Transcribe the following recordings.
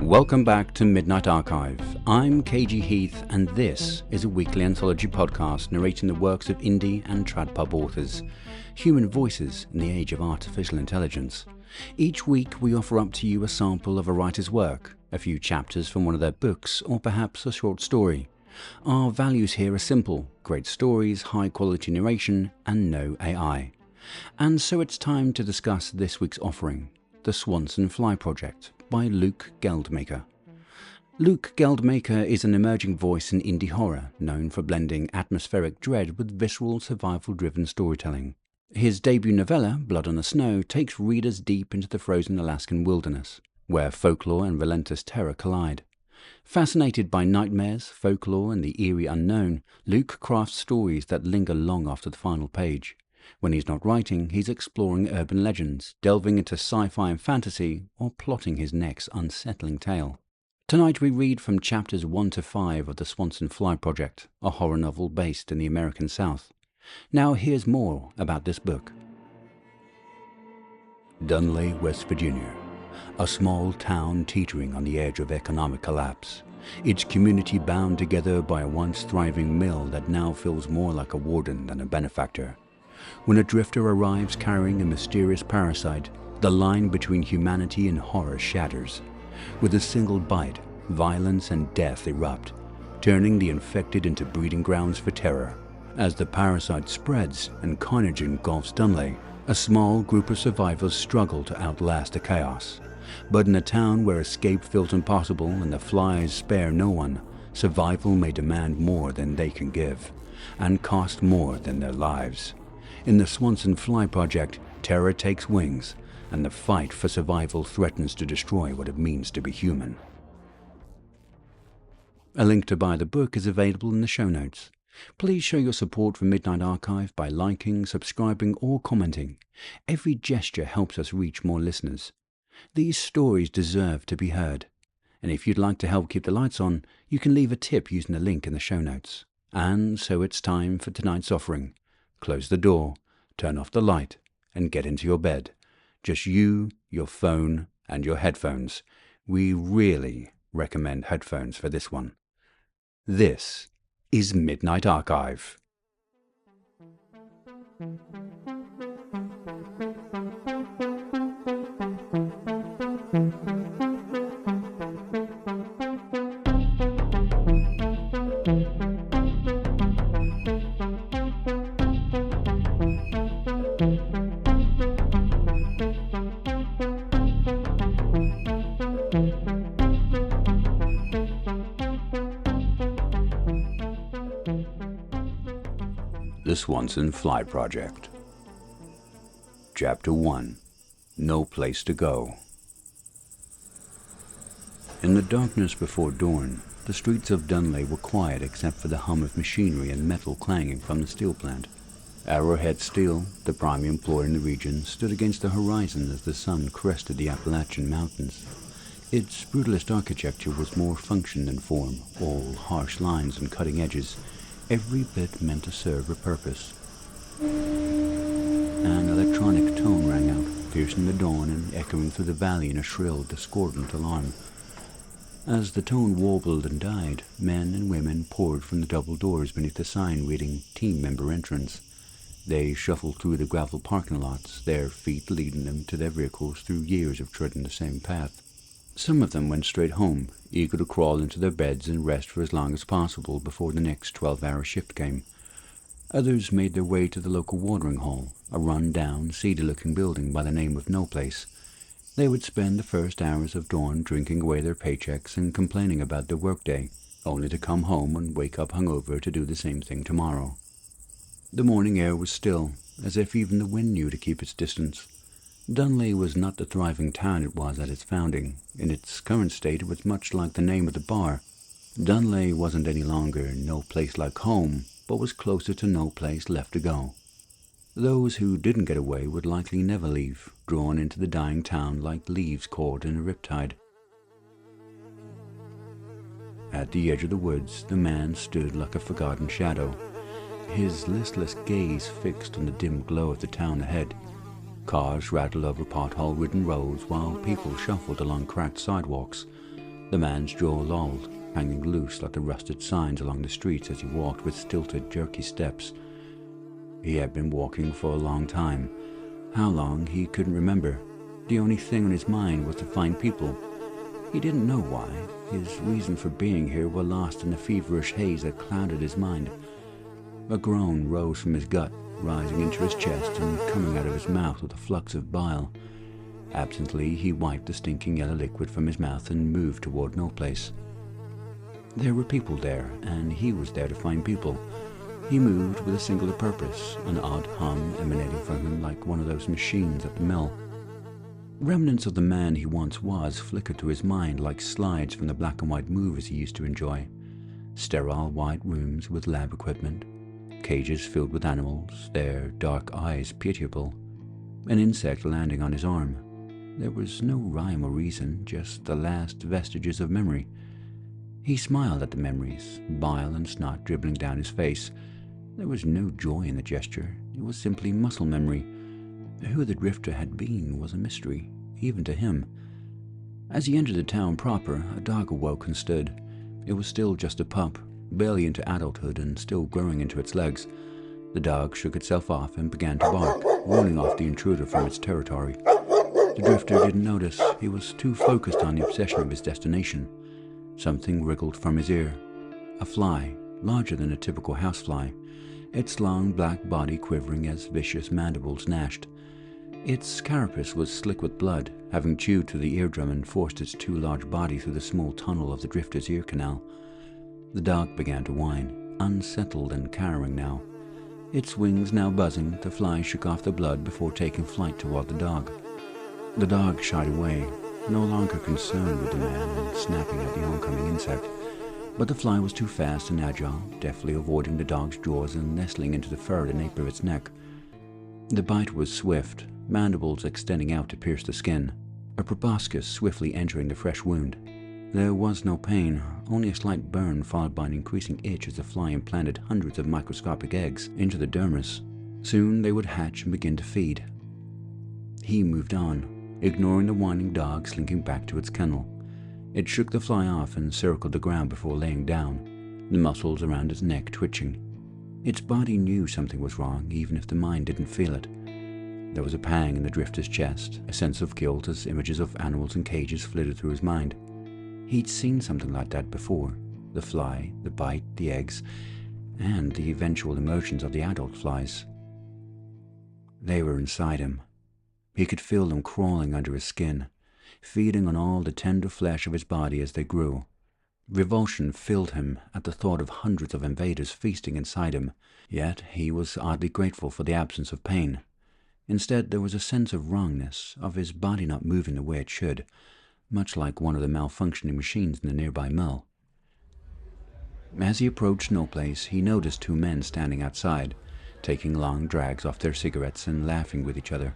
Welcome back to Midnight Archive. I'm KG Heath, and this is a weekly anthology podcast narrating the works of indie and tradpub authors, human voices in the age of artificial intelligence. Each week we offer up to you a sample of a writer's work, a few chapters from one of their books, or perhaps a short story. Our values here are simple: great stories, high quality narration, and no AI. And so it's time to discuss this week's offering, The Swanson Fly Project by Luke Geldmaker. Luke Geldmaker is an emerging voice in indie horror, known for blending atmospheric dread with visceral, survival-driven storytelling. His debut novella, Blood on the Snow, takes readers deep into the frozen Alaskan wilderness, where folklore and relentless terror collide. Fascinated by nightmares, folklore, and the eerie unknown, Luke crafts stories that linger long after the final page. When he's not writing, he's exploring urban legends, delving into sci-fi and fantasy, or plotting his next unsettling tale. Tonight we read from chapters 1 to 5 of The Swanson Fly Project, a horror novel based in the American South. Now here's more about this book. Dunlay, West Virginia, a small town teetering on the edge of economic collapse. Its community bound together by a once thriving mill that now feels more like a warden than a benefactor. When a drifter arrives carrying a mysterious parasite, the line between humanity and horror shatters. With a single bite, violence and death erupt, turning the infected into breeding grounds for terror. As the parasite spreads and carnage engulfs Dunlay, a small group of survivors struggle to outlast the chaos. But in a town where escape feels impossible and the flies spare no one, survival may demand more than they can give, and cost more than their lives. In the Swanson Fly Project, terror takes wings, and the fight for survival threatens to destroy what it means to be human. A link to buy the book is available in the show notes. Please show your support for Midnight Archive by liking, subscribing, or commenting. Every gesture helps us reach more listeners. These stories deserve to be heard. And if you'd like to help keep the lights on, you can leave a tip using the link in the show notes. And so it's time for tonight's offering. Close the door, turn off the light, and get into your bed. Just you, your phone, and your headphones. We really recommend headphones for this one. This is Midnight Archive. The Swanson Fly Project. Chapter 1. No Place to Go. In the darkness before dawn, the streets of Dunlay were quiet except for the hum of machinery and metal clanging from the steel plant. Arrowhead Steel, the prime employer in the region, stood against the horizon as the sun crested the Appalachian Mountains. Its brutalist architecture was more function than form, all harsh lines and cutting edges, every bit meant to serve a purpose. An electronic tone rang out, piercing the dawn and echoing through the valley in a shrill, discordant alarm. As the tone warbled and died, men and women poured from the double doors beneath the sign reading Team Member Entrance. They shuffled through the gravel parking lots, their feet leading them to their vehicles through years of treading the same path. Some of them went straight home, eager to crawl into their beds and rest for as long as possible before the next 12-hour shift came. Others made their way to the local watering hole, a run-down, seedy-looking building by the name of No Place. They would spend the first hours of dawn drinking away their paychecks and complaining about their workday, only to come home and wake up hungover to do the same thing tomorrow. The morning air was still, as if even the wind knew to keep its distance. Dunlay was not the thriving town it was at its founding. In its current state, it was much like the name of the bar. Dunlay wasn't any longer no place like home, but was closer to no place left to go. Those who didn't get away would likely never leave, drawn into the dying town like leaves caught in a riptide. At the edge of the woods, the man stood like a forgotten shadow. his listless gaze fixed on the dim glow of the town ahead. Cars rattled over pothole-ridden roads while people shuffled along cracked sidewalks. The man's jaw lolled, hanging loose like the rusted signs along the streets as he walked with stilted, jerky steps. He had been walking for a long time. How long, he couldn't remember. The only thing on his mind was to find people. He didn't know why. His reason for being here were lost in the feverish haze that clouded his mind. A groan rose from his gut, rising into his chest and coming out of his mouth with a flux of bile. Absently, he wiped the stinking yellow liquid from his mouth and moved toward no place. There were people there, and he was there to find people. He moved with a singular purpose, an odd hum emanating from him like one of those machines at the mill. Remnants of the man he once was flickered through his mind like slides from the black and white movies he used to enjoy. Sterile white rooms with lab equipment, cages filled with animals, their dark eyes pitiable, an insect landing on his arm. There was no rhyme or reason, just the last vestiges of memory. He smiled at the memories, bile and snot dribbling down his face. There was no joy in the gesture. It was simply muscle memory. Who the drifter had been was a mystery, even to him. As he entered the town proper, a dog awoke and stood. It was still just a pup, barely into adulthood and still growing into its legs. The dog shook itself off and began to bark, warning off the intruder from its territory. The drifter didn't notice. He was too focused on the obsession of his destination. Something wriggled from his ear. A fly, larger than a typical housefly, its long black body quivering as vicious mandibles gnashed. Its carapace was slick with blood, having chewed through the eardrum and forced its too large body through the small tunnel of the drifter's ear canal. The dog began to whine, unsettled and cowering now. Its wings now buzzing, the fly shook off the blood before taking flight toward the dog. The dog shied away, no longer concerned with the man and snapping at the oncoming insect. But the fly was too fast and agile, deftly avoiding the dog's jaws and nestling into the fur at the nape of its neck. The bite was swift, mandibles extending out to pierce the skin, a proboscis swiftly entering the fresh wound. There was no pain, only a slight burn followed by an increasing itch as the fly implanted hundreds of microscopic eggs into the dermis. Soon they would hatch and begin to feed. He moved on, ignoring the whining dog slinking back to its kennel. It shook the fly off and circled the ground before laying down, the muscles around its neck twitching. Its body knew something was wrong, even if the mind didn't feel it. There was a pang in the drifter's chest, a sense of guilt as images of animals in cages flitted through his mind. He'd seen something like that before. The fly, the bite, the eggs, and the eventual emergence of the adult flies. They were inside him. He could feel them crawling under his skin, feeding on all the tender flesh of his body as they grew. Revulsion filled him at the thought of hundreds of invaders feasting inside him, yet he was oddly grateful for the absence of pain. Instead, there was a sense of wrongness, of his body not moving the way it should, much like one of the malfunctioning machines in the nearby mill. As he approached No Place, he noticed two men standing outside, taking long drags off their cigarettes and laughing with each other.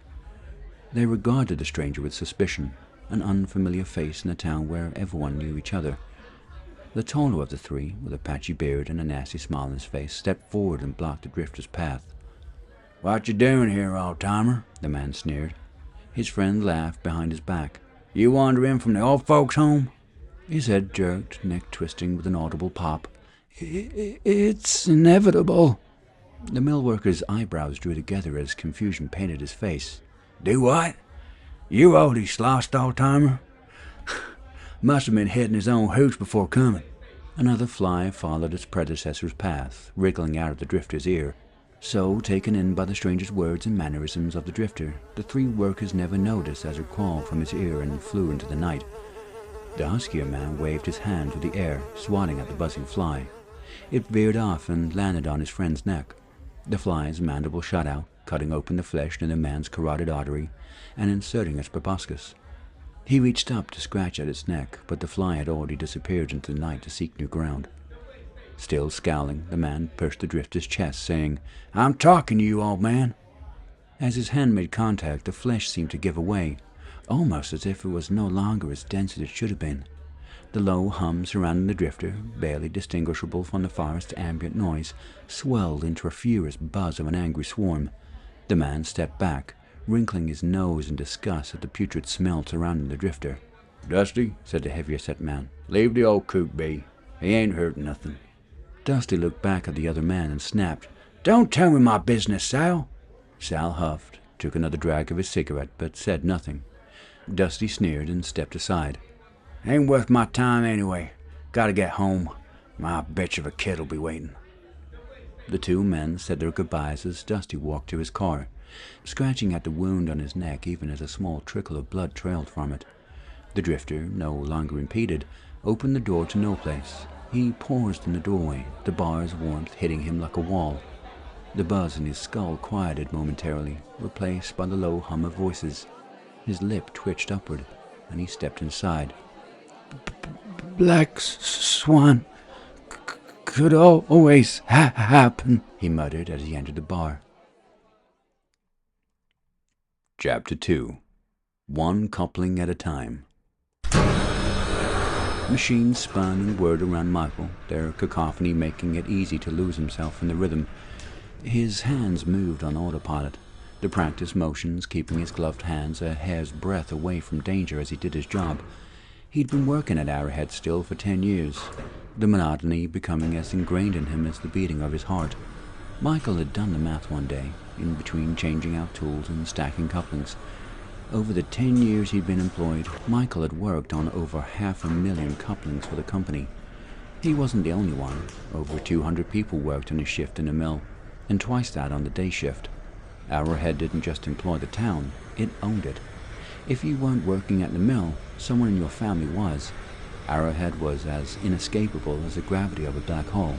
They regarded the stranger with suspicion, an unfamiliar face in a town where everyone knew each other. The taller of the three, with a patchy beard and a nasty smile on his face, stepped forward and blocked the drifter's path. "What you doing here, old-timer?" the man sneered. His friend laughed behind his back. "You wander in from the old folks' home?" His head jerked, neck twisting with an audible pop. It's inevitable." The mill worker's eyebrows drew together as confusion painted his face. "Do what? You oldie slost, old-timer?" "Must have been hitting his own hooch before coming." Another fly followed its predecessor's path, wriggling out of the drifter's ear. So, taken in by the stranger's words and mannerisms of the drifter, the three workers never noticed as it crawled from his ear and flew into the night. The huskier man waved his hand through the air, swatting at the buzzing fly. It veered off and landed on his friend's neck. The fly's mandible shot out, cutting open the flesh near the man's carotid artery and inserting its proboscis. He reached up to scratch at its neck, but the fly had already disappeared into the night to seek new ground. Still scowling, the man pushed the drifter's chest, saying, "I'm talking to you, old man." As his hand made contact, the flesh seemed to give away, almost as if it was no longer as dense as it should have been. The low hum surrounding the drifter, barely distinguishable from the forest's ambient noise, swelled into a furious buzz of an angry swarm. The man stepped back, wrinkling his nose in disgust at the putrid smell surrounding the drifter. "Dusty," said the heavier-set man, "leave the old coot be. He ain't hurt nothing." Dusty looked back at the other man and snapped, "Don't tell me my business, Sal." Sal huffed, took another drag of his cigarette, but said nothing. Dusty sneered and stepped aside. "Ain't worth my time anyway. Gotta get home. My bitch of a kid'll be waiting." The two men said their goodbyes as Dusty walked to his car, scratching at the wound on his neck even as a small trickle of blood trailed from it. The drifter, no longer impeded, opened the door to no place. He paused in the doorway, the bar's warmth hitting him like a wall. The buzz in his skull quieted momentarily, replaced by the low hum of voices. His lip twitched upward, and he stepped inside. "Black Swan could always happen," he muttered as he entered the bar. Chapter 2. One Coupling at a Time. Machines spun and whirred around Michael, their cacophony making it easy to lose himself in the rhythm. His hands moved on autopilot, the practice motions keeping his gloved hands a hair's breadth away from danger as he did his job. He'd been working at Arrowhead still for 10 years, the monotony becoming as ingrained in him as the beating of his heart. Michael had done the math one day, in between changing out tools and stacking couplings. Over the 10 years he'd been employed, Michael had worked on over 500,000 couplings for the company. He wasn't the only one. Over 200 people worked on his shift in the mill, and twice that on the day shift. Arrowhead didn't just employ the town, it owned it. If you weren't working at the mill, someone in your family was. Arrowhead was as inescapable as the gravity of a black hole.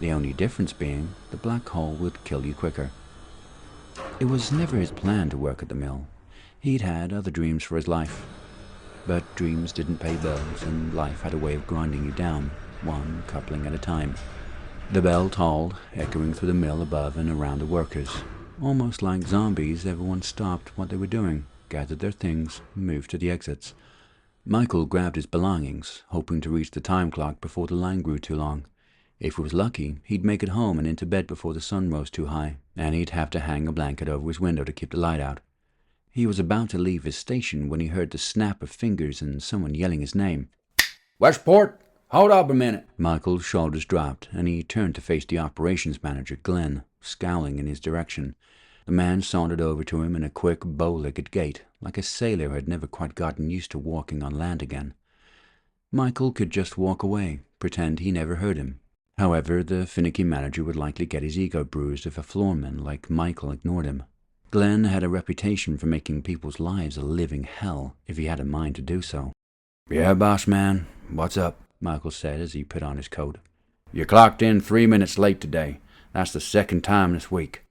The only difference being, the black hole would kill you quicker. It was never his plan to work at the mill. He'd had other dreams for his life. But dreams didn't pay bills, and life had a way of grinding you down, one coupling at a time. The bell tolled, echoing through the mill above and around the workers. Almost like zombies, everyone stopped what they were doing, gathered their things, moved to the exits. Michael grabbed his belongings, hoping to reach the time clock before the line grew too long. If he was lucky, he'd make it home and into bed before the sun rose too high, and he'd have to hang a blanket over his window to keep the light out. He was about to leave his station when he heard the snap of fingers and someone yelling his name. "Westport, hold up a minute." Michael's shoulders dropped, and he turned to face the operations manager, Glenn, scowling in his direction. The man sauntered over to him in a quick, bow-legged gait, like a sailor who had never quite gotten used to walking on land again. Michael could just walk away, pretend he never heard him. However, the finicky manager would likely get his ego bruised if a floorman like Michael ignored him. Glenn had a reputation for making people's lives a living hell if he had a mind to do so. "Yeah, boss man, what's up?" Michael said as he put on his coat. "You clocked in 3 minutes late today. That's the second time this week."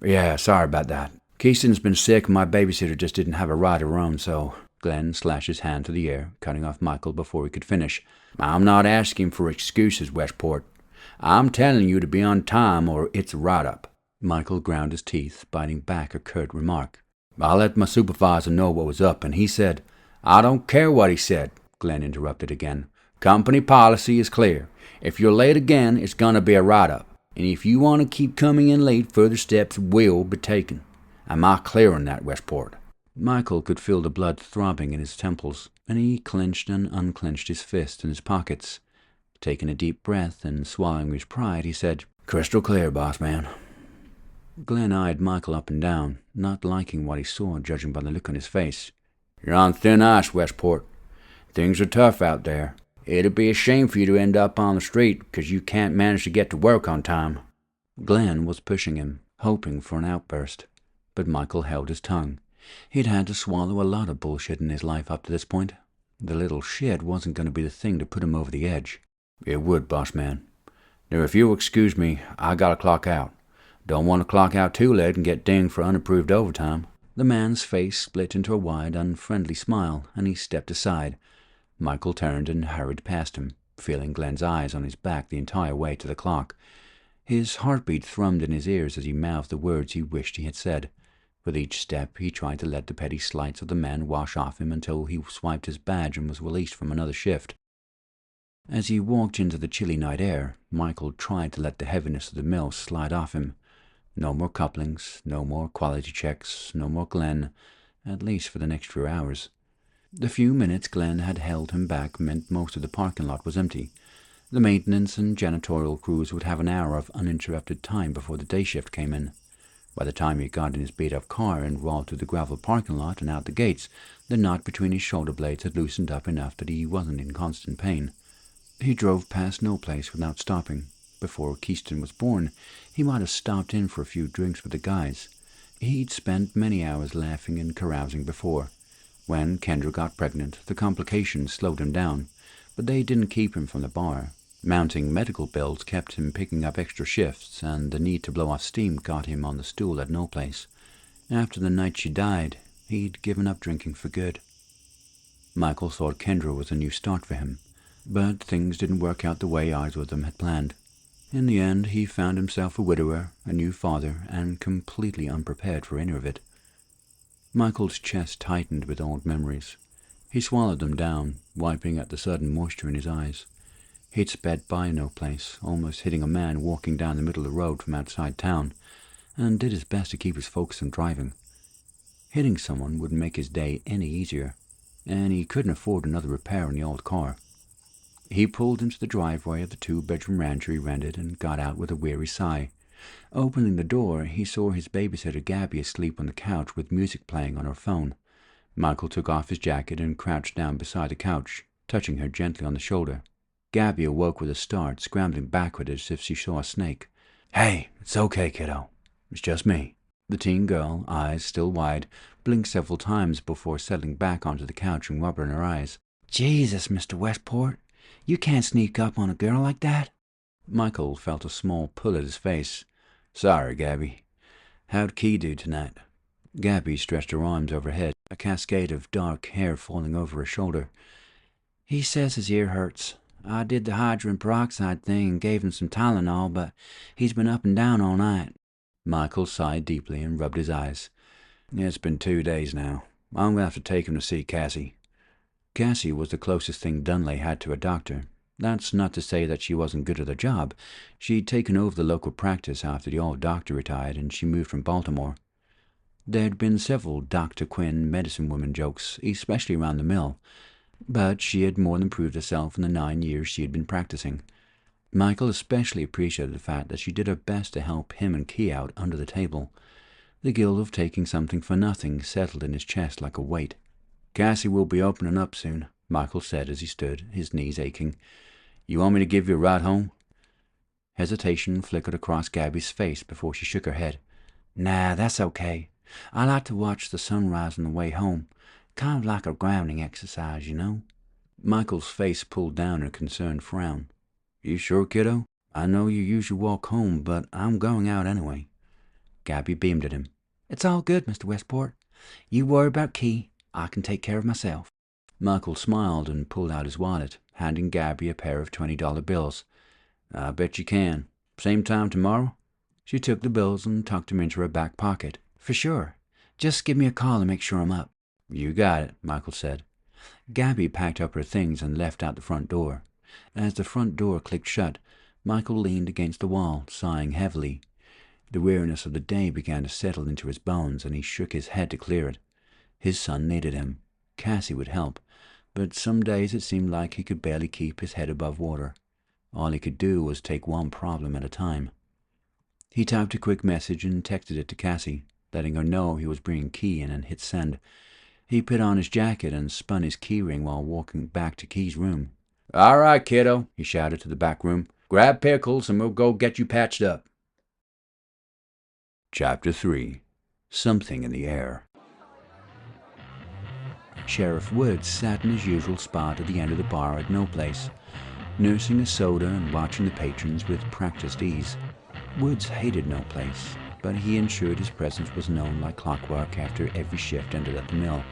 "Yeah, sorry about that. Keeston's been sick and my babysitter just didn't have a ride of her own, so..." Glenn slashed his hand to the air, cutting off Michael before he could finish. "I'm not asking for excuses, Westport. I'm telling you to be on time or it's a write-up." Michael ground his teeth, biting back a curt remark. "I let my supervisor know what was up, and he said..." "I don't care what he said," Glenn interrupted again. "Company policy is clear. If you're late again, it's gonna be a write-up. And if you want to keep coming in late, further steps will be taken. Am I clear on that, Westport?" Michael could feel the blood throbbing in his temples, and he clenched and unclenched his fists in his pockets. Taking a deep breath and swallowing his pride, he said, "Crystal clear, boss man." Glenn eyed Michael up and down, not liking what he saw, judging by the look on his face. "You're on thin ice, Westport. Things are tough out there. It'd be a shame for you to end up on the street because you can't manage to get to work on time." Glenn was pushing him, hoping for an outburst, but Michael held his tongue. He'd had to swallow a lot of bullshit in his life up to this point. The little shit wasn't going to be the thing to put him over the edge. "It would, boss man. Now, if you'll excuse me, I gotta clock out. Don't want to clock out too late and get dinged for unapproved overtime." The man's face split into a wide, unfriendly smile, and he stepped aside. Michael turned and hurried past him, feeling Glenn's eyes on his back the entire way to the clock. His heartbeat thrummed in his ears as he mouthed the words he wished he had said. With each step, he tried to let the petty slights of the man wash off him until he swiped his badge and was released from another shift. As he walked into the chilly night air, Michael tried to let the heaviness of the mill slide off him. No more couplings, no more quality checks, no more Glenn, at least for the next few hours. The few minutes Glenn had held him back meant most of the parking lot was empty. The maintenance and janitorial crews would have an hour of uninterrupted time before the day shift came in. By the time he got in his beat-up car and rolled through the gravel parking lot and out the gates, the knot between his shoulder blades had loosened up enough that he wasn't in constant pain. He drove past no place without stopping. Before Keyston was born, he might have stopped in for a few drinks with the guys. He'd spent many hours laughing and carousing before. When Kendra got pregnant, the complications slowed him down, but they didn't keep him from the bar. Mounting medical bills kept him picking up extra shifts, and the need to blow off steam got him on the stool at no place. After the night she died, he'd given up drinking for good. Michael thought Kendra was a new start for him, but things didn't work out the way either of them had planned. In the end, he found himself a widower, a new father, and completely unprepared for any of it. Michael's chest tightened with old memories. He swallowed them down, wiping at the sudden moisture in his eyes. He'd sped by no place, almost hitting a man walking down the middle of the road from outside town, and did his best to keep his focus on driving. Hitting someone wouldn't make his day any easier, and he couldn't afford another repair on the old car. He pulled into the driveway of the two-bedroom rancher he rented and got out with a weary sigh. Opening the door, he saw his babysitter Gabby asleep on the couch with music playing on her phone. Michael took off his jacket and crouched down beside the couch, touching her gently on the shoulder. Gabby awoke with a start, scrambling backward as if she saw a snake. "Hey, it's okay, kiddo. It's just me." The teen girl, eyes still wide, blinked several times before settling back onto the couch and rubbing her eyes. "Jesus, Mr. Westport, you can't sneak up on a girl like that." Michael felt a small pull at his face. "Sorry, Gabby. How'd Key do tonight?" Gabby stretched her arms overhead, a cascade of dark hair falling over her shoulder. "He says his ear hurts. I did the hydrogen peroxide thing and gave him some Tylenol, but he's been up and down all night." Michael sighed deeply and rubbed his eyes. "It's been 2 days now. I'm going to have to take him to see Cassie." Cassie was the closest thing Dunlay had to a doctor. That's not to say that she wasn't good at her job. She'd taken over the local practice after the old doctor retired, and she moved from Baltimore. There'd been several Dr. Quinn medicine woman jokes, especially around the mill, but she had more than proved herself in the 9 years she had been practicing. Michael especially appreciated the fact that she did her best to help him and Key out under the table. The guilt of taking something for nothing settled in his chest like a weight. "Cassie will be opening up soon," Michael said as he stood, his knees aching. "You want me to give you a ride home?" Hesitation flickered across Gabby's face before she shook her head. "Nah, that's okay. I like to watch the sunrise on the way home. Kind of like a grounding exercise, you know." Michael's face pulled down in a concerned frown. "You sure, kiddo? I know you usually walk home, but I'm going out anyway." Gabby beamed at him. "It's all good, Mr. Westport. You worry about Key. I can take care of myself." Michael smiled and pulled out his wallet, handing Gabby a pair of $20 bills. "I bet you can. Same time tomorrow?" She took the bills and tucked them into her back pocket. "For sure. Just give me a call and make sure I'm up." "You got it," Michael said. Gabby packed up her things and left out the front door. As the front door clicked shut, Michael leaned against the wall, sighing heavily. The weariness of the day began to settle into his bones, and he shook his head to clear it. His son needed him. Cassie would help, but some days it seemed like he could barely keep his head above water. All he could do was take one problem at a time. He typed a quick message and texted it to Cassie, letting her know he was bringing Key in, and hit send. He put on his jacket and spun his keyring while walking back to Key's room. "All right, kiddo," he shouted to the back room. "Grab pickles and we'll go get you patched up." Chapter 3. Something in the Air. Sheriff Woods sat in his usual spot at the end of the bar at No Place, nursing a soda and watching the patrons with practiced ease. Woods hated No Place, but he ensured his presence was known like clockwork after every shift ended at the mill.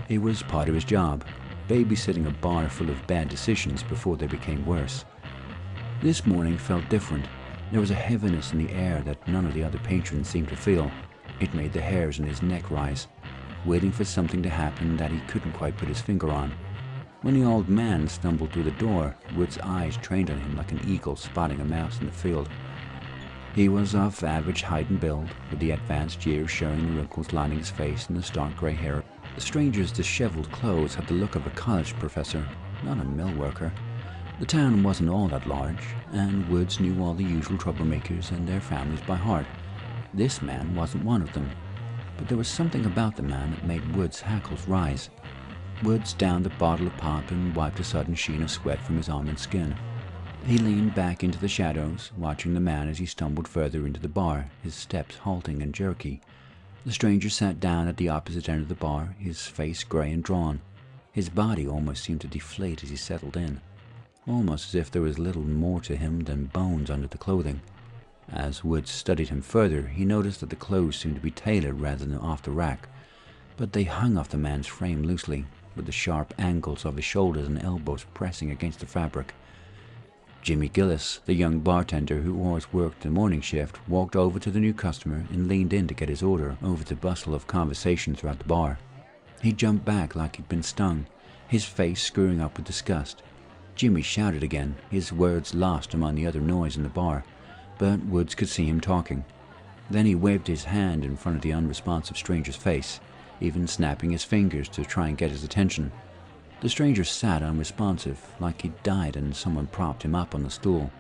It was part of his job, babysitting a bar full of bad decisions before they became worse. This morning felt different. There was a heaviness in the air that none of the other patrons seemed to feel. It made the hairs on his neck rise, waiting for something to happen that he couldn't quite put his finger on. When the old man stumbled through the door, Wood's eyes trained on him like an eagle spotting a mouse in the field. He was of average height and build, with the advanced years showing the wrinkles lining his face and the stark grey hair. The stranger's disheveled clothes had the look of a college professor, not a mill worker. The town wasn't all that large, and Woods knew all the usual troublemakers and their families by heart. This man wasn't one of them, but there was something about the man that made Woods' hackles rise. Woods downed a bottle of pop and wiped a sudden sheen of sweat from his arm and skin. He leaned back into the shadows, watching the man as he stumbled further into the bar, his steps halting and jerky. The stranger sat down at the opposite end of the bar, his face grey and drawn. His body almost seemed to deflate as he settled in, almost as if there was little more to him than bones under the clothing. As Woods studied him further, he noticed that the clothes seemed to be tailored rather than off the rack, but they hung off the man's frame loosely, with the sharp angles of his shoulders and elbows pressing against the fabric. Jimmy Gillis, the young bartender who always worked the morning shift, walked over to the new customer and leaned in to get his order over the bustle of conversation throughout the bar. He jumped back like he'd been stung, his face screwing up with disgust. Jimmy shouted again, his words lost among the other noise in the bar, but Woods could see him talking. Then he waved his hand in front of the unresponsive stranger's face, even snapping his fingers to try and get his attention. The stranger sat unresponsive, like he'd died and someone propped him up on the stool.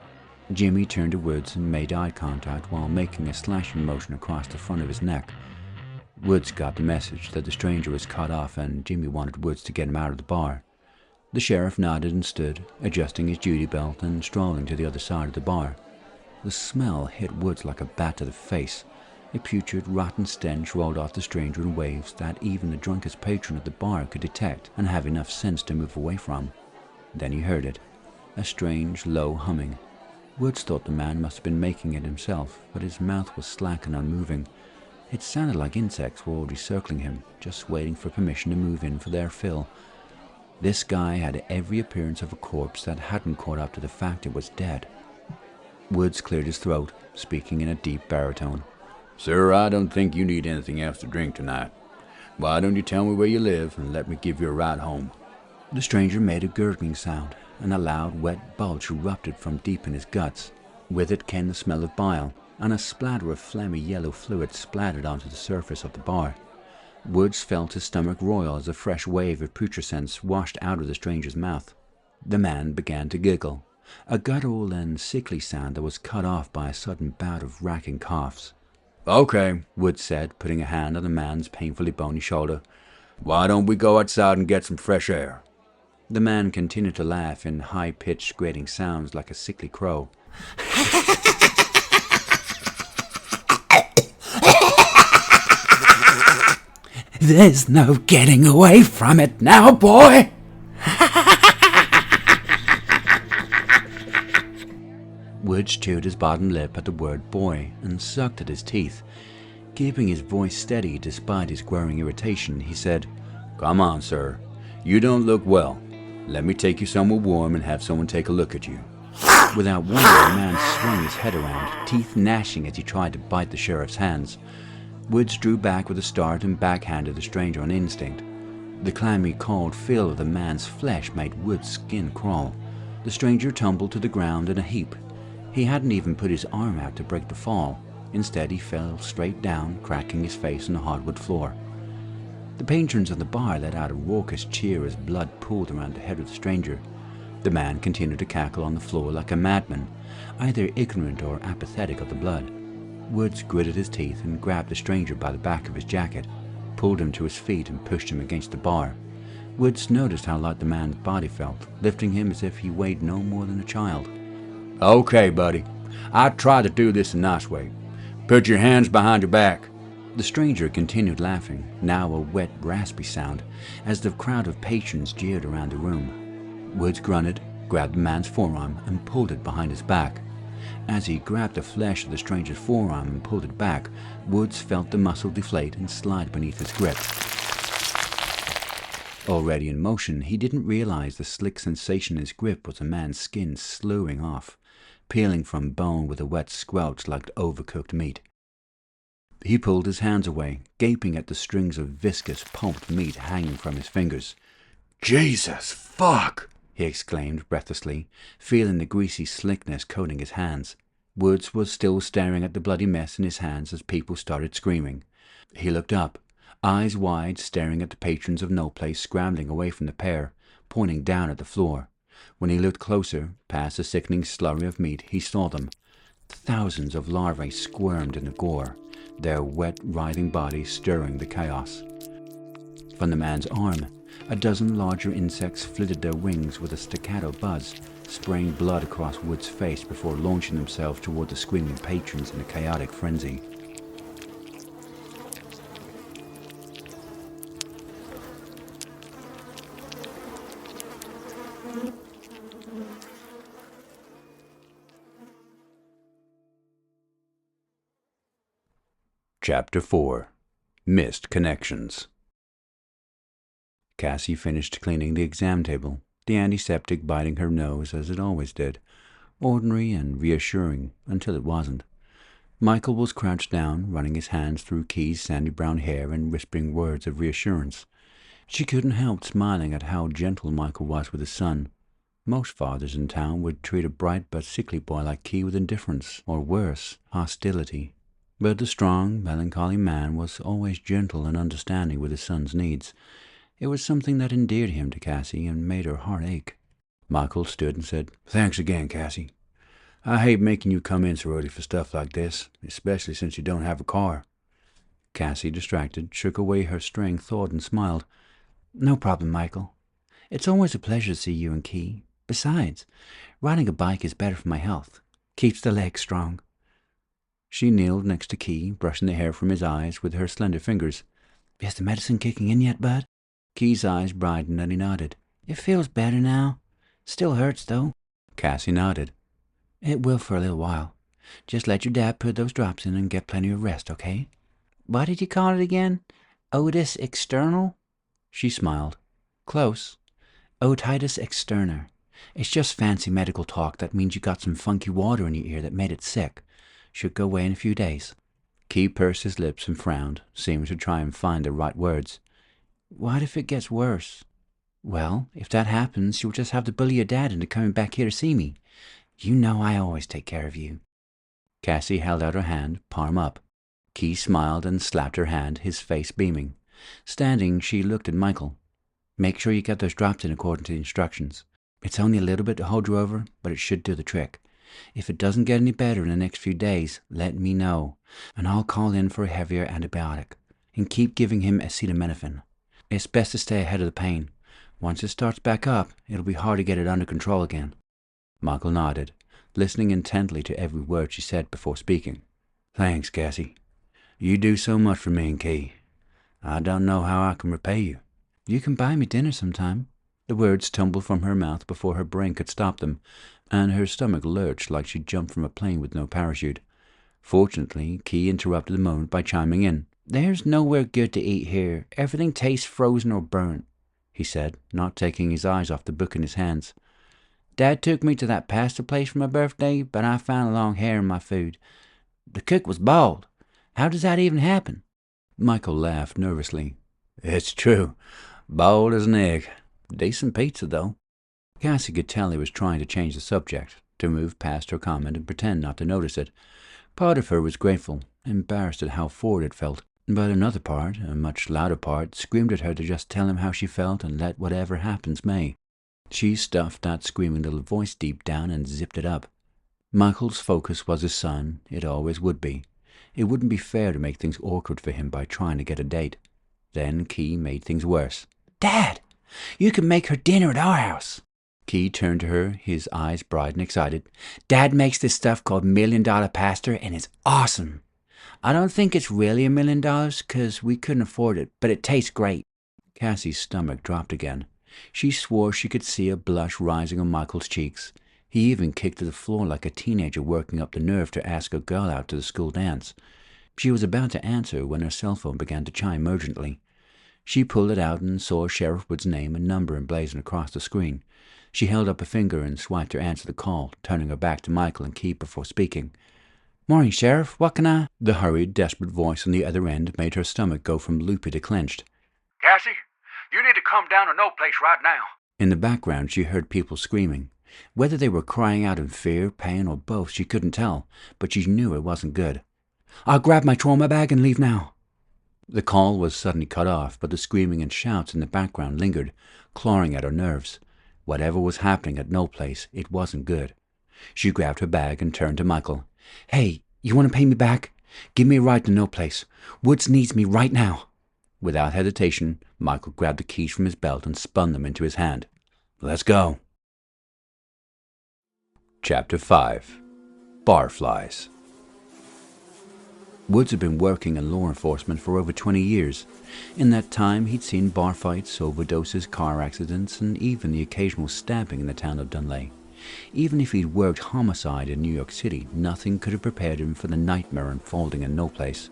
Jimmy turned to Woods and made eye contact while making a slashing motion across the front of his neck. Woods got the message that the stranger was cut off and Jimmy wanted Woods to get him out of the bar. The sheriff nodded and stood, adjusting his duty belt and strolling to the other side of the bar. The smell hit Woods like a bat to the face. A putrid, rotten stench rolled off the stranger in waves that even the drunkest patron at the bar could detect and have enough sense to move away from. Then he heard it, a strange, low humming. Woods thought the man must have been making it himself, but his mouth was slack and unmoving. It sounded like insects were already circling him, just waiting for permission to move in for their fill. This guy had every appearance of a corpse that hadn't caught up to the fact it was dead. Woods cleared his throat, speaking in a deep baritone. "Sir, I don't think you need anything else to drink tonight. Why don't you tell me where you live and let me give you a ride home?" The stranger made a gurgling sound, and a loud, wet bulge erupted from deep in his guts. With it came the smell of bile, and a splatter of phlegmy yellow fluid splattered onto the surface of the bar. Woods felt his stomach roil as a fresh wave of putrescence washed out of the stranger's mouth. The man began to giggle, a guttural and sickly sound that was cut off by a sudden bout of racking coughs. "Okay," Woods said, putting a hand on the man's painfully bony shoulder. "Why don't we go outside and get some fresh air?" The man continued to laugh in high-pitched, grating sounds like a sickly crow. "There's no getting away from it now, boy!" Woods chewed his bottom lip at the word boy and sucked at his teeth. Keeping his voice steady despite his growing irritation, he said, "Come on, sir. You don't look well. Let me take you somewhere warm and have someone take a look at you." Without warning, the man swung his head around, teeth gnashing as he tried to bite the sheriff's hands. Woods drew back with a start and backhanded the stranger on instinct. The clammy, cold feel of the man's flesh made Woods' skin crawl. The stranger tumbled to the ground in a heap. He hadn't even put his arm out to break the fall. Instead, he fell straight down, cracking his face on the hardwood floor. The patrons of the bar let out a raucous cheer as blood pooled around the head of the stranger. The man continued to cackle on the floor like a madman, either ignorant or apathetic of the blood. Woods gritted his teeth and grabbed the stranger by the back of his jacket, pulled him to his feet and pushed him against the bar. Woods noticed how light the man's body felt, lifting him as if he weighed no more than a child. "Okay, buddy. I tried to do this a nice way. Put your hands behind your back." The stranger continued laughing, now a wet, raspy sound, as the crowd of patrons jeered around the room. Woods grunted, grabbed the man's forearm, and pulled it behind his back. As he grabbed the flesh of the stranger's forearm and pulled it back, Woods felt the muscle deflate and slide beneath his grip. Already in motion, he didn't realize the slick sensation in his grip was a man's skin slewing off, peeling from bone with a wet squelch like overcooked meat. He pulled his hands away, gaping at the strings of viscous, pulped meat hanging from his fingers. Jesus, fuck! He exclaimed breathlessly, feeling the greasy slickness coating his hands. Woods was still staring at the bloody mess in his hands as people started screaming. He looked up, eyes wide, staring at the patrons of No Place scrambling away from the pair, pointing down at the floor. When he looked closer, past the sickening slurry of meat, he saw them. Thousands of larvae squirmed in the gore, their wet, writhing bodies stirring the chaos. From the man's arm, a dozen larger insects flitted their wings with a staccato buzz, spraying blood across Wood's face before launching themselves toward the screaming patrons in a chaotic frenzy. Chapter 4. Missed Connections. Cassie finished cleaning the exam table, the antiseptic biting her nose as it always did, ordinary and reassuring until it wasn't. Michael was crouched down, running his hands through Key's sandy brown hair and whispering words of reassurance. She couldn't help smiling at how gentle Michael was with his son. Most fathers in town would treat a bright but sickly boy like Key with indifference, or worse, hostility. But the strong, melancholy man was always gentle and understanding with his son's needs. It was something that endeared him to Cassie and made her heart ache. Michael stood and said, "Thanks again, Cassie. I hate making you come in so early for stuff like this, especially since you don't have a car." Cassie, distracted, shook away her straying thought and smiled. "No problem, Michael. It's always a pleasure to see you and Key. Besides, riding a bike is better for my health. Keeps the legs strong." She kneeled next to Key, brushing the hair from his eyes with her slender fingers. "Is the medicine kicking in yet, bud?" Key's eyes brightened and he nodded. "It feels better now. Still hurts, though." Cassie nodded. "It will for a little while. Just let your dad put those drops in and get plenty of rest, okay?" "What did you call it again? Otis external?" She smiled. "Close. Otitis externa. It's just fancy medical talk that means you got some funky water in your ear that made it sick. Should go away in a few days." Key pursed his lips and frowned, seeming to try and find the right words. "What if it gets worse?" "Well, if that happens, you'll just have to bully your dad into coming back here to see me. You know I always take care of you." Cassie held out her hand, palm up. Key smiled and slapped her hand, his face beaming. Standing, she looked at Michael. "Make sure you get those drops in according to the instructions. It's only a little bit to hold you over, but it should do the trick. If it doesn't get any better in the next few days, let me know, and I'll call in for a heavier antibiotic. And keep giving him acetaminophen. It's best to stay ahead of the pain. Once it starts back up, it'll be hard to get it under control again." Michael nodded, listening intently to every word she said before speaking. "Thanks, Cassie. You do so much for me and Key. I don't know how I can repay you." "You can buy me dinner sometime." The words tumbled from her mouth before her brain could stop them, and her stomach lurched like she'd jumped from a plane with no parachute. Fortunately, Key interrupted the moment by chiming in. "There's nowhere good to eat here. Everything tastes frozen or burnt," he said, not taking his eyes off the book in his hands. "Dad took me to that pasta place for my birthday, but I found a long hair in my food. The cook was bald. How does that even happen?" Michael laughed nervously. "It's true. Bald as an egg. Decent pizza, though." Cassie could tell he was trying to change the subject, to move past her comment and pretend not to notice it. Part of her was grateful, embarrassed at how forward it felt, but another part, a much louder part, screamed at her to just tell him how she felt and let whatever happens may. She stuffed that screaming little voice deep down and zipped it up. Michael's focus was his son. It always would be. It wouldn't be fair to make things awkward for him by trying to get a date. Then Key made things worse. "Dad, you can make her dinner at our house." Key turned to her, his eyes bright and excited. "Dad makes this stuff called $1 million pasta, and it's awesome. I don't think it's really $1 million, 'cause we couldn't afford it, but it tastes great." Cassie's stomach dropped again. She swore she could see a blush rising on Michael's cheeks. He even kicked to the floor like a teenager working up the nerve to ask a girl out to the school dance. She was about to answer when her cell phone began to chime urgently. She pulled it out and saw Sheriff Wood's name and number emblazoned across the screen. She held up a finger and swiped to answer the call, turning her back to Michael and Key before speaking. "Morning, Sheriff. What can I—" The hurried, desperate voice on the other end made her stomach go from loopy to clenched. "Cassie, You need to come down to no place right now. In the background, she heard people screaming. Whether they were crying out in fear, pain, or both, she couldn't tell, but she knew it wasn't good. "I'll grab my trauma bag and leave now." The call was suddenly cut off, but the screaming and shouts in the background lingered, clawing at her nerves. Whatever was happening at No Place, it wasn't good. She grabbed her bag and turned to Michael. "Hey, you want to pay me back? Give me a ride to No Place. Woods needs me right now." Without hesitation, Michael grabbed the keys from his belt and spun them into his hand. "Let's go." Chapter 5. Barflies. Woods had been working in law enforcement for over 20 years. In that time, he'd seen bar fights, overdoses, car accidents, and even the occasional stabbing in the town of Dunlay. Even if he'd worked homicide in New York City, nothing could have prepared him for the nightmare unfolding in No Place.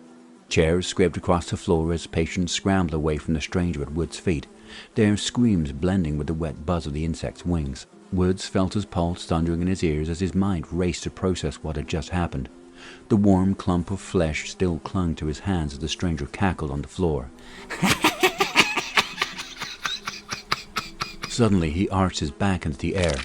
Chairs scraped across the floor as patients scrambled away from the stranger at Woods' feet, their screams blending with the wet buzz of the insect's wings. Woods felt his pulse thundering in his ears as his mind raced to process what had just happened. The warm clump of flesh still clung to his hands as the stranger cackled on the floor. Suddenly he arched his back into the air,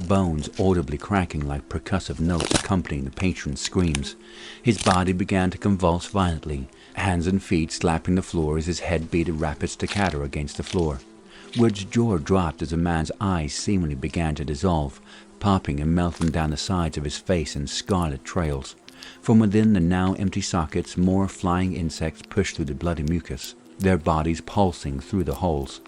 bones audibly cracking like percussive notes accompanying the patron's screams. His body began to convulse violently, hands and feet slapping the floor as his head beat a rapid staccato against the floor. Wood's jaw dropped as the man's eyes seemingly began to dissolve, popping and melting down the sides of his face in scarlet trails. From within the now empty sockets, more flying insects pushed through the bloody mucus, their bodies pulsing through the holes.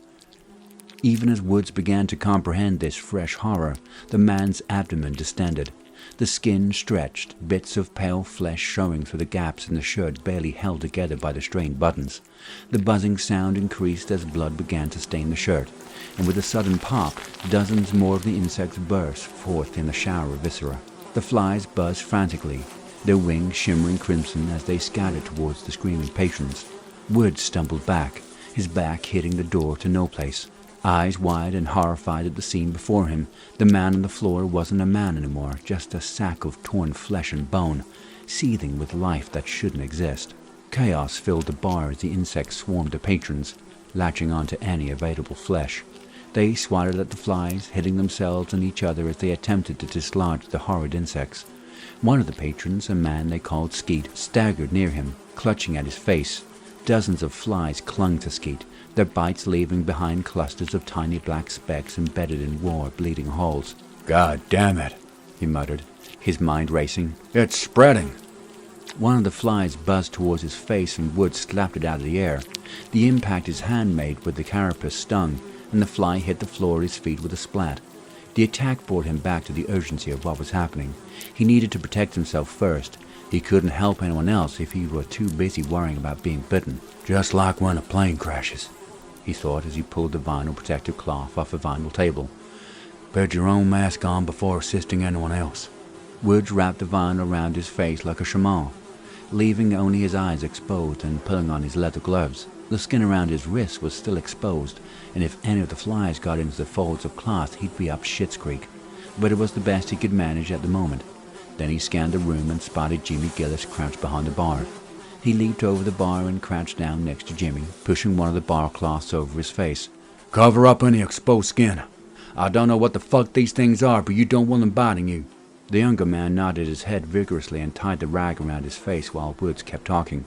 Even as Woods began to comprehend this fresh horror, the man's abdomen distended. The skin stretched, bits of pale flesh showing through the gaps in the shirt barely held together by the strained buttons. The buzzing sound increased as blood began to stain the shirt, and with a sudden pop, dozens more of the insects burst forth in a shower of viscera. The flies buzzed frantically, their wings shimmering crimson as they scattered towards the screaming patrons. Woods stumbled back, his back hitting the door to No Place. Eyes wide and horrified at the scene before him, the man on the floor wasn't a man anymore, just a sack of torn flesh and bone, seething with life that shouldn't exist. Chaos filled the bar as the insects swarmed the patrons, latching onto any available flesh. They swatted at the flies, hitting themselves and each other as they attempted to dislodge the horrid insects. One of the patrons, a man they called Skeet, staggered near him, clutching at his face. Dozens of flies clung to Skeet, their bites leaving behind clusters of tiny black specks embedded in raw, bleeding holes. "God damn it," he muttered, his mind racing. "It's spreading." One of the flies buzzed towards his face and Wood slapped it out of the air. The impact his hand made with the carapace stung, and the fly hit the floor at his feet with a splat. The attack brought him back to the urgency of what was happening. He needed to protect himself first. He couldn't help anyone else if he were too busy worrying about being bitten. "Just like when a plane crashes," he thought as he pulled the vinyl protective cloth off a vinyl table. "Put your own mask on before assisting anyone else." Woods wrapped the vinyl around his face like a shaman, leaving only his eyes exposed and pulling on his leather gloves. The skin around his wrists was still exposed, and if any of the flies got into the folds of cloth, he'd be up Schitt's Creek. But it was the best he could manage at the moment. Then he scanned the room and spotted Jimmy Gillis crouched behind the bar. He leaped over the bar and crouched down next to Jimmy, pushing one of the bar cloths over his face. "Cover up any exposed skin. I don't know what the fuck these things are, but you don't want them biting you." The younger man nodded his head vigorously and tied the rag around his face while Woods kept talking.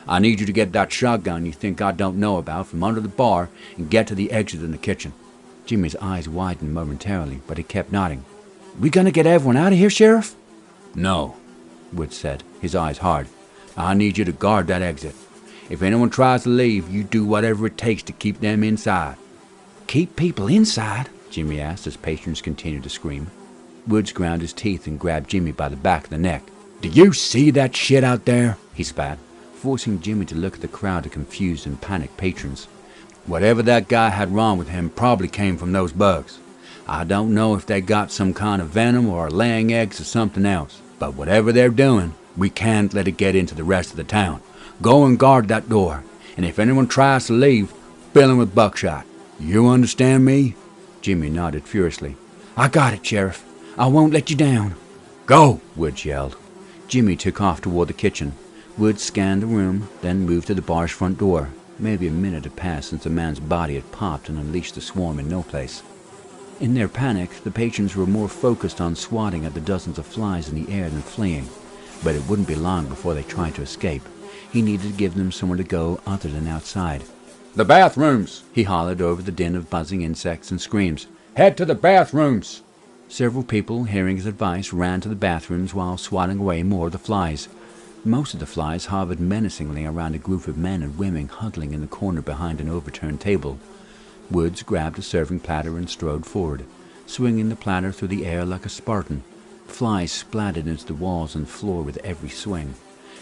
"I need you to get that shotgun you think I don't know about from under the bar and get to the exit in the kitchen." Jimmy's eyes widened momentarily, but he kept nodding. "We gonna get everyone out of here, Sheriff?" "No," Woods said, his eyes hard. "I need you to guard that exit. If anyone tries to leave, you do whatever it takes to keep them inside." "Keep people inside?" Jimmy asked as patrons continued to scream. Woods ground his teeth and grabbed Jimmy by the back of the neck. "Do you see that shit out there?" he spat, forcing Jimmy to look at the crowd of confused and panicked patrons. "Whatever that guy had wrong with him probably came from those bugs. I don't know if they got some kind of venom or are laying eggs or something else, but whatever they're doing, we can't let it get into the rest of the town. Go and guard that door, and if anyone tries to leave, fill him with buckshot. You understand me?" Jimmy nodded furiously. "I got it, Sheriff. I won't let you down." "Go!" Woods yelled. Jimmy took off toward the kitchen. Woods scanned the room, then moved to the bar's front door. Maybe a minute had passed since the man's body had popped and unleashed the swarm in no place. In their panic, the patrons were more focused on swatting at the dozens of flies in the air than fleeing, but it wouldn't be long before they tried to escape. He needed to give them somewhere to go other than outside. "The bathrooms!" He hollered over the din of buzzing insects and screams. "Head to the bathrooms!" Several people, hearing his advice, ran to the bathrooms while swatting away more of the flies. Most of the flies hovered menacingly around a group of men and women huddling in the corner behind an overturned table. Woods grabbed a serving platter and strode forward, swinging the platter through the air like a Spartan. Flies splattered into the walls and floor with every swing.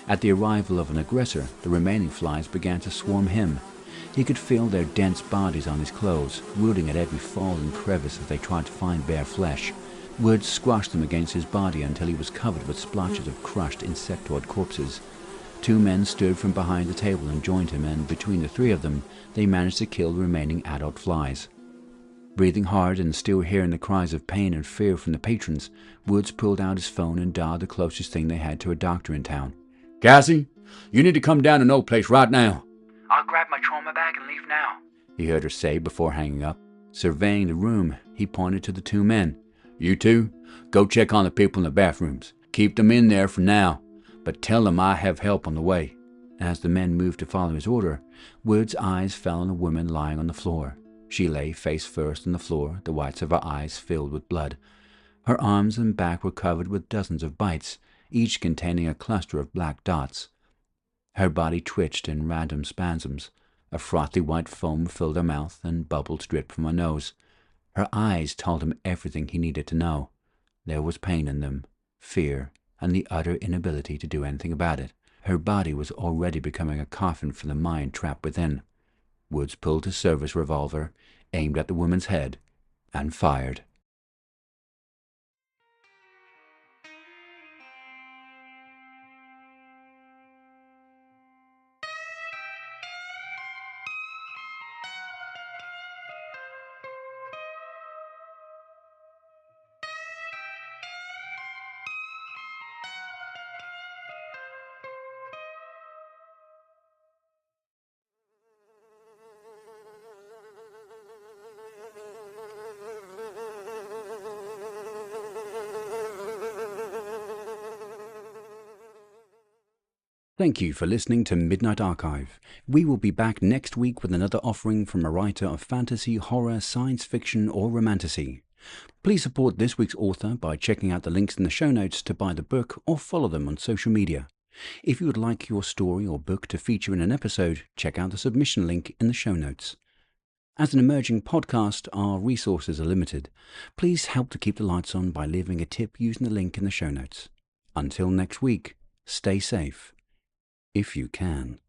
At the arrival of an aggressor, the remaining flies began to swarm him. He could feel their dense bodies on his clothes, rooting at every fall and crevice as they tried to find bare flesh. Woods squashed them against his body until he was covered with splotches of crushed insectoid corpses. 2 men stood from behind the table and joined him, and between the 3 of them, they managed to kill the remaining adult flies. Breathing hard and still hearing the cries of pain and fear from the patrons, Woods pulled out his phone and dialed the closest thing they had to a doctor in town. "Cassie, you need to come down to no place right now." "I'll grab my trauma bag and leave now," he heard her say before hanging up. Surveying the room, he pointed to the 2 men. "You two, go check on the people in the bathrooms. Keep them in there for now, but tell them I have help on the way." As the men moved to follow his order, Wood's eyes fell on a woman lying on the floor. She lay face first on the floor, the whites of her eyes filled with blood. Her arms and back were covered with dozens of bites, each containing a cluster of black dots. Her body twitched in random spasms. A frothy white foam filled her mouth and bubbles dripped from her nose. Her eyes told him everything he needed to know. There was pain in them, fear, and the utter inability to do anything about it. Her body was already becoming a coffin for the mind trapped within. Woods pulled his service revolver, aimed at the woman's head, and fired. Thank you for listening to Midnight Archive. We will be back next week with another offering from a writer of fantasy, horror, science fiction, or romantasy. Please support this week's author by checking out the links in the show notes to buy the book or follow them on social media. If you would like your story or book to feature in an episode, check out the submission link in the show notes. As an emerging podcast, our resources are limited. Please help to keep the lights on by leaving a tip using the link in the show notes. Until next week, stay safe, if you can.